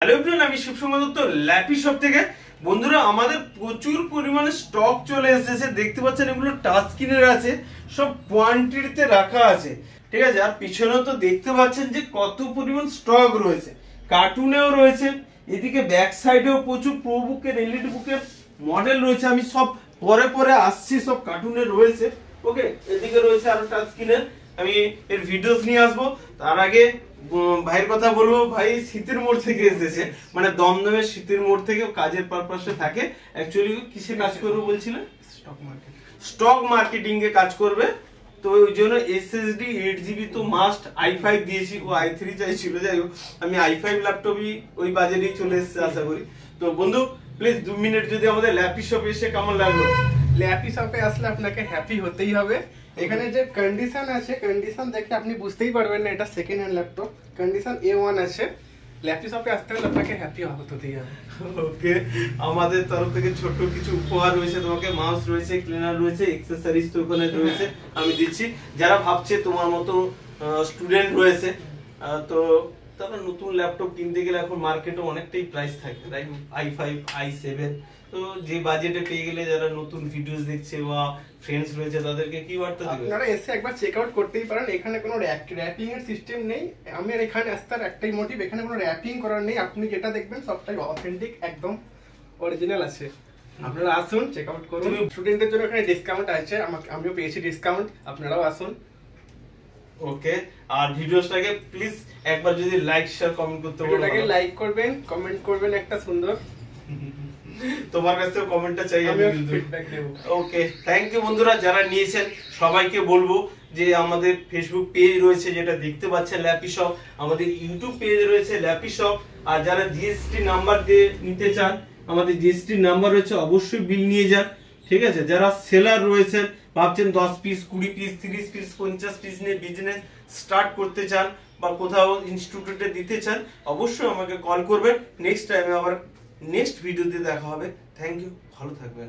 Hello everyone, আমি শিবসুমন Dutta lappy shop থেকে। বন্ধুরা, আমাদের প্রচুর পরিমাণে স্টক চলে এসেছে। দেখতে পাচ্ছেন এগুলো টাচ স্ক্রিনের আছে, সব কোয়ান্টিটিতে রাখা আছে, ঠিক আছে। আর পিছনেও তো দেখতে পাচ্ছেন যে কত পরিমাণ স্টক রয়েছে, কার্টুনেও রয়েছে, এদিকে ব্যাক সাইডেও প্রচুর প্রো বুকের এলইডি বুকের মডেল রয়েছে। আমি সব পরে পরে আসছি, সব কার্টুনের রয়েছে। ওকে, এদিকে রয়েছে আরো টাচ স্ক্রিনের, আমি এর ভিডিওস নিয়ে আসবো। তার আগে ভাইয়ের কথা বলবো। ভাই শীতের মোড় থেকে এসেছে, মানে দমদমের শীতের মোড় থেকে কাজের পারপাসে থাকে। অ্যাকচুয়ালি কিসে কাজ করবে বলছিলেন? স্টক মার্কেটিং এ কাজ করবে। তো ওই জন্য এসএসডি 8GB তো মাস্ট। i5 দিয়েছি, ও i3 চাইছিল। যাই হোক, আমি i5 ল্যাপটপই ওই বাজেটেই চলে এসেছে আশা করি। তো বন্ধু প্লিজ 2 মিনিট যদি আমাদের ল্যাপি শপে এসে কেমন লাগলো? ল্যাপি শপে আসলে আপনাকে হ্যাপি হতেই হবে। এখানে যে কন্ডিশন আছে, কন্ডিশন দেখে আপনি বুঝতেই পারবেন না এটা second hand laptop. Condition A1 আছে। ল্যাপি শপে আসতে হলে আপনাকে হ্যাপি হতেই হবে। ওকে, আমাদের তরফ থেকে ছোট্ট কিছু উপহার রয়েছে তোমাকে। মাউস রয়েছে, ক্লিনার রয়েছে, অ্যাকসেসরিজ তো ওখানে রয়েছে, আমি দিচ্ছি। যারা ভাবছে তোমার মতো স্টুডেন্ট রয়েছে, তো তারা নতুন ল্যাপটপ কিনতে গেলে এখন মার্কেটে অনেকটাই প্রাইস থাকে, রাইট? i5 i7, তো যে বাজেটে পেয়ে গেলে যারা নতুন ভিডিওস দেখছে বা ফ্রেন্ডস রয়েছে তাদেরকে কি বার্তা দিবে? আপনারা এসে একবার চেক আউট করতেই পারেন। এখানে কোনো র্যাপিং এর সিস্টেম নেই। আমার এখানে আসার একটাই মোটিভ, এখানে কোনো র্যাপিং করার নেই। আপনি যেটা দেখবেন সবটাই অথেন্টিক, একদম অরিজিনাল আছে। আপনারা আসুন, চেক আউট করুন। স্টুডেন্টদের জন্য এখানে ডিসকাউন্ট আছে, আমিও পেয়েছি ডিসকাউন্ট, আপনারাও আসুন। ওকে, আর ভিডিওটাকে প্লিজ একবার যদি লাইক শেয়ার কমেন্ট করতে বলো। ভিডিওটাকে লাইক করবেন, কমেন্ট করবেন একটা সুন্দর। তোমার কাছ থেকে কমেন্টটা চাই, আমি ফিডব্যাক দেব। ওকে, থ্যাংক ইউ বন্ধুরা যারা নিয়েছেন। সবাইকে বলবো যে আমাদের ফেসবুক পেজ রয়েছে যেটা দেখতে পাচ্ছেন ল্যাপি শপ, আমাদের ইউটিউব পেজ রয়েছে ল্যাপি শপ। আর যারা জিএসটি নাম্বার দিয়ে নিতে চান, আমাদের জিএসটি নাম্বার রয়েছে, অবশ্যই বিল নিয়ে যান, ঠিক আছে। যারা সেলার রয়েছেন, ভাবছেন 10 পিস 20 পিস 30 পিস 50 পিস নিয়ে বিজনেস স্টার্ট করতে চান বা কোথাও ইনস্টিটিউটে দিতে চান, অবশ্যই আমাকে কল করবেন। নেক্সট টাইমে আবার নেক্সট ভিডিওতে দেখা হবে। থ্যাংক ইউ, ভালো থাকবেন।